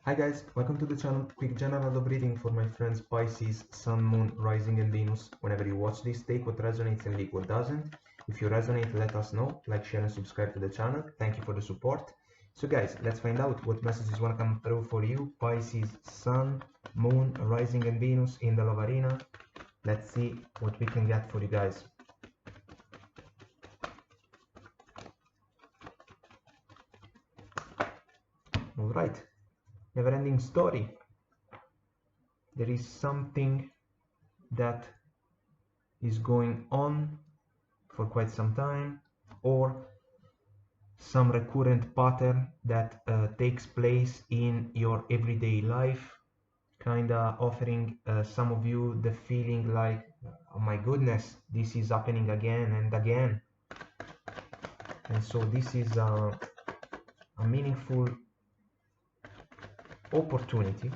Hi guys, welcome to the channel. Quick general love reading for my friends Pisces, Sun, Moon, Rising and Venus. Whenever you watch this, take what resonates and leave what doesn't. If you resonate, let us know. Like, share and subscribe to the channel. Thank you for the support. So guys, let's find out what messages want to come through for you. Pisces, Sun, Moon, Rising and Venus in the love arena. Let's see what we can get for you guys. Alright, never-ending story. There is something that is going on for quite some time, or some recurrent pattern that takes place in your everyday life, kinda offering some of you the feeling like, oh my goodness, this is happening again and again. And so this is a meaningful opportunity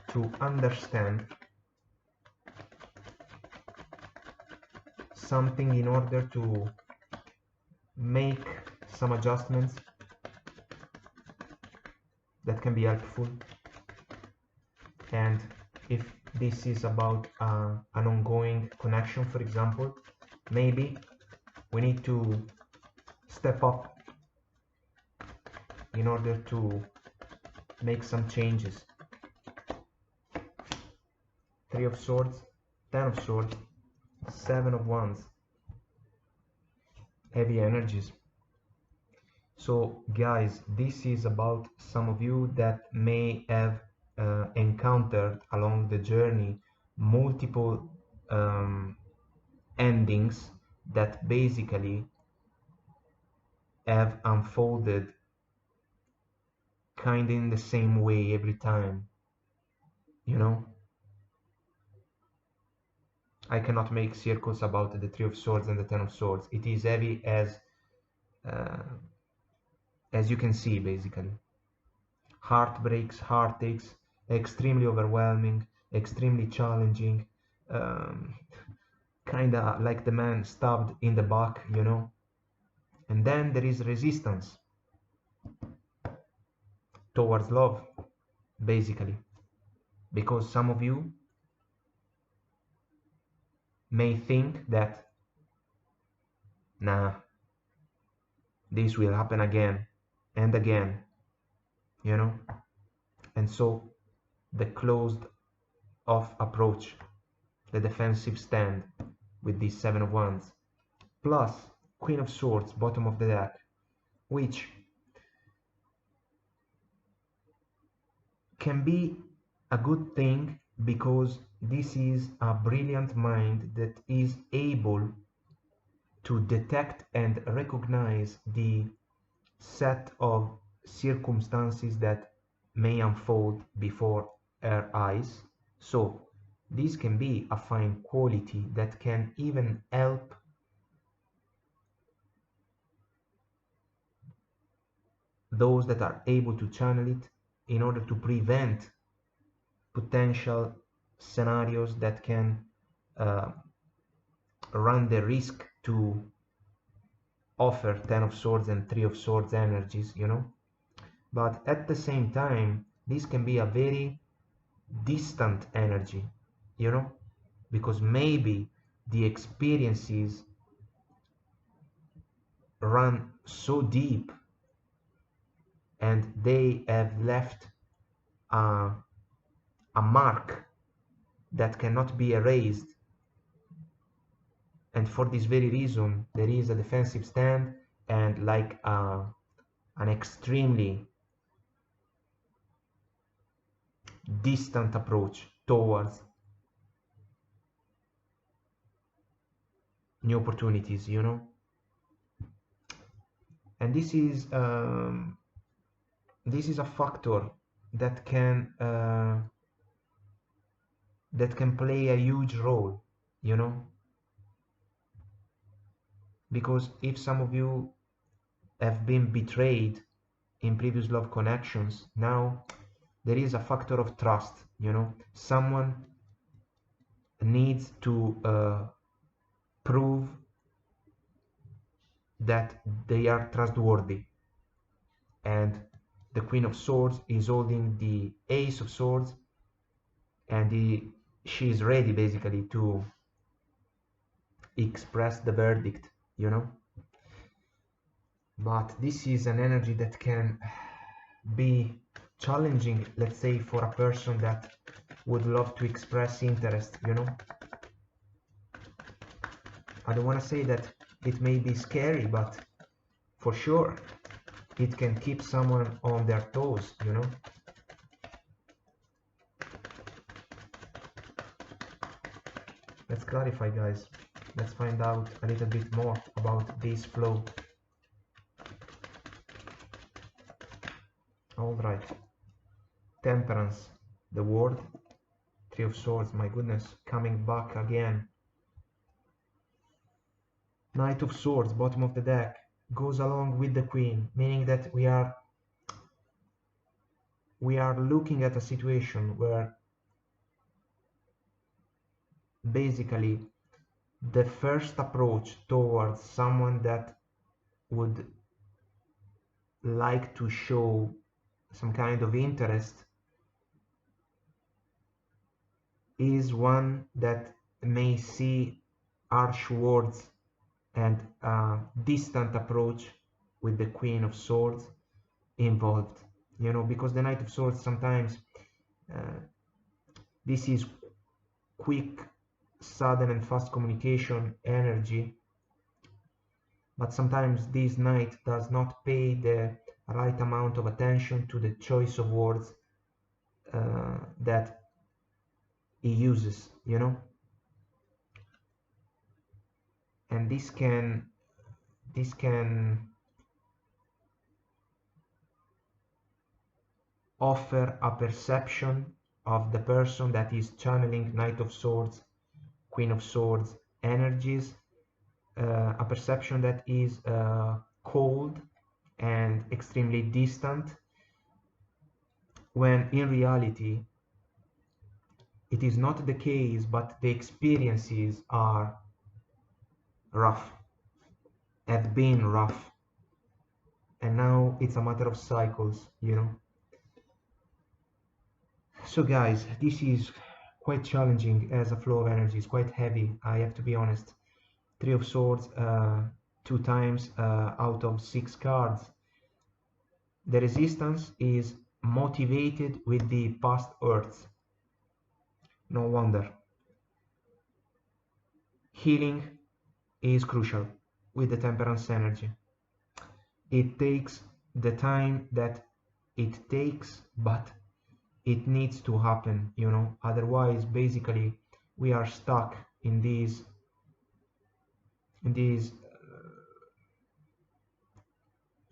to understand something in order to make some adjustments that can be helpful. And if this is about an ongoing connection, for example, maybe we need to step up in order to make some changes. Three of Swords, Ten of Swords, Seven of Wands, heavy energies. So guys, this is about some of you that may have encountered along the journey multiple endings that basically have unfolded kind of in the same way every time, you know. I cannot make circles about the Three of Swords and the Ten of Swords. It is heavy as you can see, basically. Heartbreaks, heartaches, extremely overwhelming, extremely challenging, kinda like the man stabbed in the back, you know. And then there is resistance towards love, basically, because some of you may think that, nah, this will happen again and again, you know. And so the closed off approach, the defensive stand with this Seven of Wands, plus Queen of Swords, bottom of the deck, which can be a good thing because this is a brilliant mind that is able to detect and recognize the set of circumstances that may unfold before our eyes. So this can be a fine quality that can even help those that are able to channel it in order to prevent potential scenarios that can run the risk to offer Ten of Swords and Three of Swords energies, you know. But at the same time, this can be a very distant energy, you know, because maybe the experiences run so deep and they have left a mark that cannot be erased, and for this very reason there is a defensive stand and like an extremely distant approach towards new opportunities, you know. And this is a factor that can play a huge role, you know, because if some of you have been betrayed in previous love connections, now there is a factor of trust, you know. Someone needs to prove that they are trustworthy, and the Queen of Swords is holding the Ace of Swords, and she is ready basically to express the verdict, you know. But this is an energy that can be challenging, let's say, for a person that would love to express interest, you know. I don't want to say that it may be scary, but for sure it can keep someone on their toes, you know. Let's clarify, guys. Let's find out a little bit more about this flow. All right. Temperance, the World, Three of Swords, my goodness, coming back again. Knight of Swords, bottom of the deck, goes along with the Queen, meaning that we are looking at a situation where basically the first approach towards someone that would like to show some kind of interest is one that may see harsh words and a distant approach with the Queen of Swords involved, you know, because the Knight of Swords sometimes this is quick, sudden and fast communication energy, but sometimes this knight does not pay the right amount of attention to the choice of words that he uses, you know. And this can offer a perception of the person that is channeling Knight of Swords, Queen of Swords energies, a perception that is cold and extremely distant, when in reality it is not the case, but the experiences are rough, have been rough, and now it's a matter of cycles, you know. So guys, this is quite challenging as a flow of energy. It's quite heavy, I have to be honest. Three of Swords, 2 times out of 6 cards. The resistance is motivated with the past hurts. No wonder. Healing is crucial with the Temperance energy. It takes the time that it takes, but it needs to happen, you know. Otherwise, basically, we are stuck in these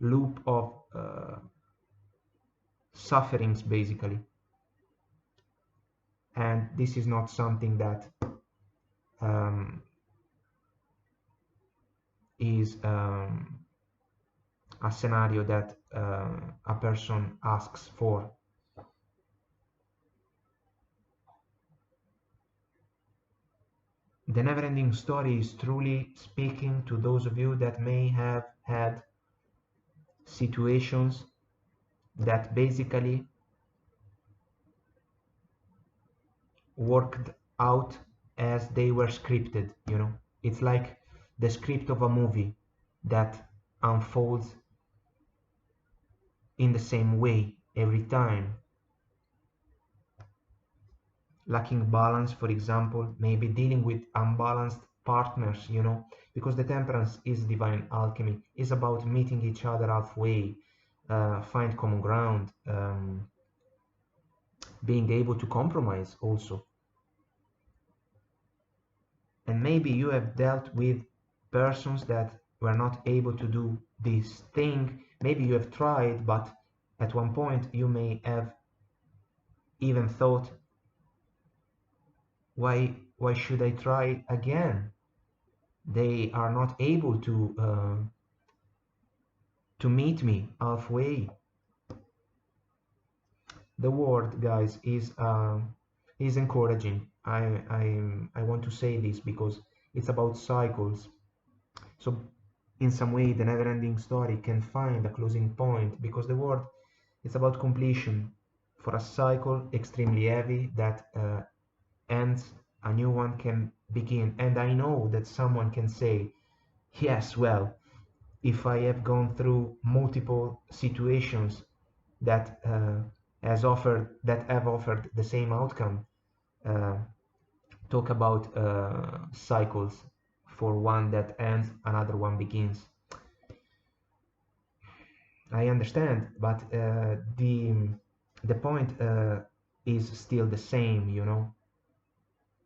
loop of sufferings, basically. And this is not something that is a scenario that a person asks for. The Never-Ending Story is truly speaking to those of you that may have had situations that basically worked out as they were scripted, you know. It's like the script of a movie that unfolds in the same way every time. Lacking balance, for example, maybe dealing with unbalanced partners, you know, because the Temperance is divine alchemy, is about meeting each other halfway, find common ground, being able to compromise also. And maybe you have dealt with persons that were not able to do this thing. Maybe you have tried, but at one point you may have even thought, why should I try again? They are not able to meet me halfway. The word, guys, is encouraging. I want to say this because it's about cycles. So in some way the Never-Ending Story can find a closing point, because the word It's about completion for a cycle extremely heavy that ends, a new one can begin. And I know that someone can say, yes, well, if I have gone through multiple situations that have offered the same outcome, uh, talk about cycles. For one that ends, another one begins. I understand, but the point is still the same, you know,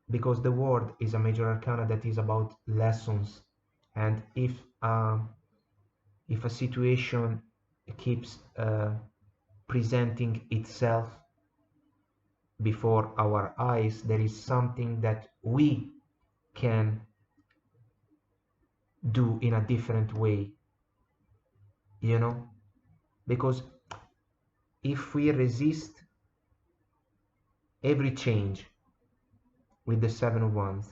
because the word is a major arcana that is about lessons, and if a situation keeps presenting itself before our eyes, there is something that we can do in a different way, you know, because if we resist every change with the Seven of Wands,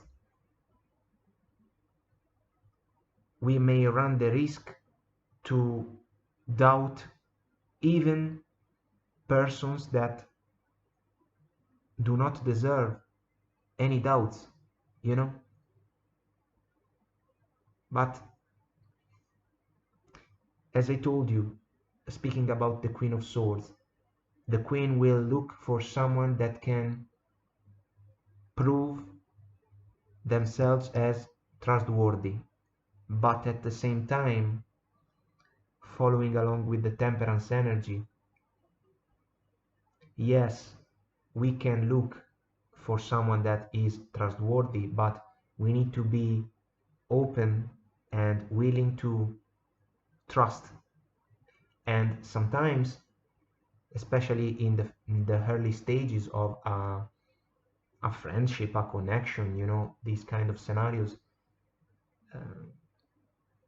we may run the risk to doubt even persons that do not deserve any doubts, you know. But as I told you, speaking about the Queen of Swords, the Queen will look for someone that can prove themselves as trustworthy, but at the same time following along with the Temperance energy. Yes, we can look for someone that is trustworthy, but we need to be open and willing to trust. And sometimes, especially in the early stages of a friendship, a connection, you know, these kind of scenarios,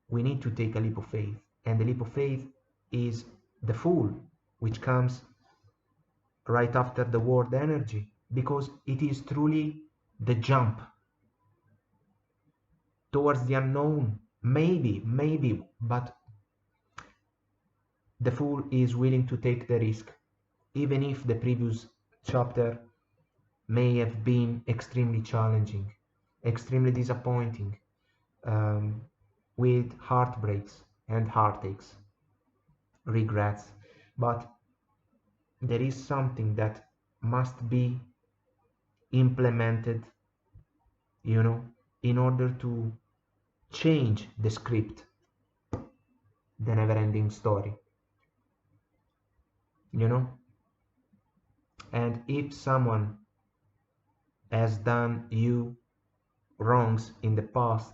we need to take a leap of faith. And the leap of faith is the Fool, which comes right after the word energy, because it is truly the jump towards the unknown. Maybe, but the Fool is willing to take the risk, even if the previous chapter may have been extremely challenging, extremely disappointing, with heartbreaks and heartaches, regrets. But there is something that must be implemented, you know, in order to change the script, the never-ending story, you know. And if someone has done you wrongs in the past,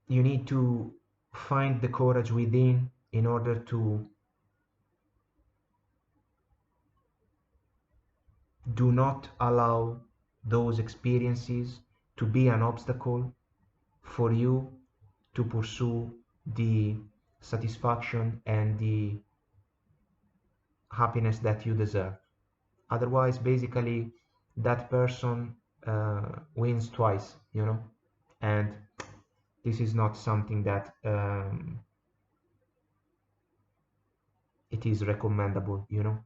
you need to find the courage within in order to do not allow those experiences to be an obstacle for you to pursue the satisfaction and the happiness that you deserve. Otherwise, basically, that person wins twice, you know, and this is not something that it is recommendable, you know.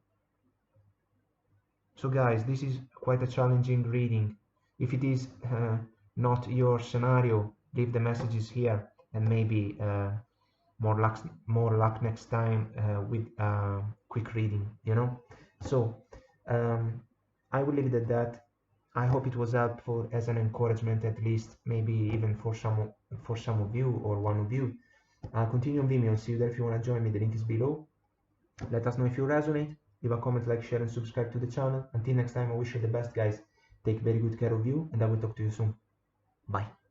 So guys, this is quite a challenging reading. If it is not your scenario, leave the messages here, and maybe more luck next time with quick reading, you know. So I will leave it at that. I hope it was helpful as an encouragement, at least, maybe even for some of you or one of you. Continue on Vimeo. See you there if you want to join me. The link is below. Let us know if you resonate. Leave a comment, like, share, and subscribe to the channel. Until next time, I wish you the best, guys. Take very good care of you, and I will talk to you soon. Bye.